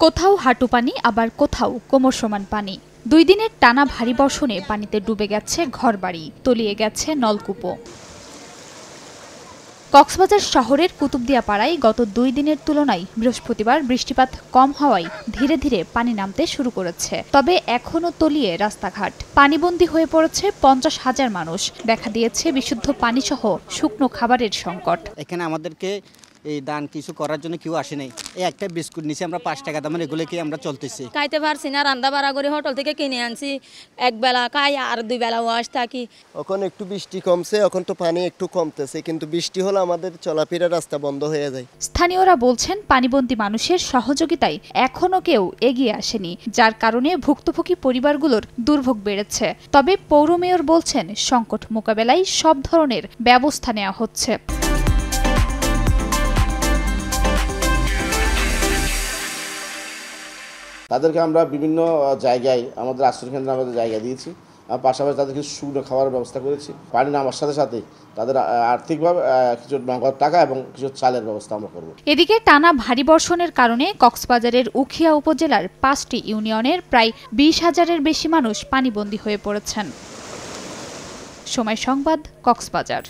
কোথাও হাঁটু পানি আবার কোথাও কোমর সমান পানি। 2 দিনের টানা ভারী বর্ষণে পানিতে ডুবে গেছে ঘরবাড়ি, তলিয়ে গেছে নলকূপও। কক্সবাজার শহরের কুতুবদিয়া পাড়ায় গত 2 দিনের তুলনায় বৃহস্পতিবার বৃষ্টিপাত কম হওয়ায় ধীরে ধীরে পানি নামতে শুরু করেছে। তবে এখনও তলিয়ে রাস্তাঘাট, পানিবন্দী হয়ে পড়েছে 50,000 মানুষ। দেখা দিয়েছে বিশুদ্ধ পানিসহ শুকনো খাবারের সংকট। এখানে আমাদেরকে এই দান কিছু করার জন্য কেউ আসে নাই। এই একটা বিস্কুট নিচে আমরা 5 টাকা দামের, এগুলো কি আমরা চলতেছি। খাইতে পারছি না, রান্না বাড়া করে হোটেল থেকে কিনে আনছি। এক বেলা খাই আর 2 বেলা ওয়াশ থাকি। এখন একটু বৃষ্টি কমছে, এখন তো পানি একটু কমতেছে, কিন্তু বৃষ্টি হলে আমাদের চলাফেরার রাস্তা বন্ধ হয়ে যায়। স্থানীয়রা বলছেন পানিবন্দী মানুষের সহযোগিতায় এখনও কেউ এগিয়ে আসেনি, যার কারণে ভুক্তভোগী পরিবারগুলোর দুর্ভোগ বেড়েছে। তবে পৌর মেয়র বলছেন সংকট মোকাবেলায় সব ধরনের ব্যবস্থা নেওয়া হচ্ছে। তাদেরকে আমরা বিভিন্ন জায়গায় আমাদের আশ্রয়কেন্দ্রে আমাদের জায়গা দিয়েছি, আর পাশাপাশি তাদেরকে শুকনো খাওয়ার ব্যবস্থা করেছি। পানি নামার সাথে সাথে তাদের আর্থিকভাবে কিছু নগদ টাকা এবং কিছু চালের ব্যবস্থা আমরা করব। এদিকে টানা ভারী বর্ষণের কারণে কক্সবাজারের উখিয়া উপজেলার 5টি ইউনিয়নের প্রায় 20,000-এর বেশি মানুষ পানিবন্দী হয়ে পড়েছেন। সময় সংবাদ, কক্সবাজার।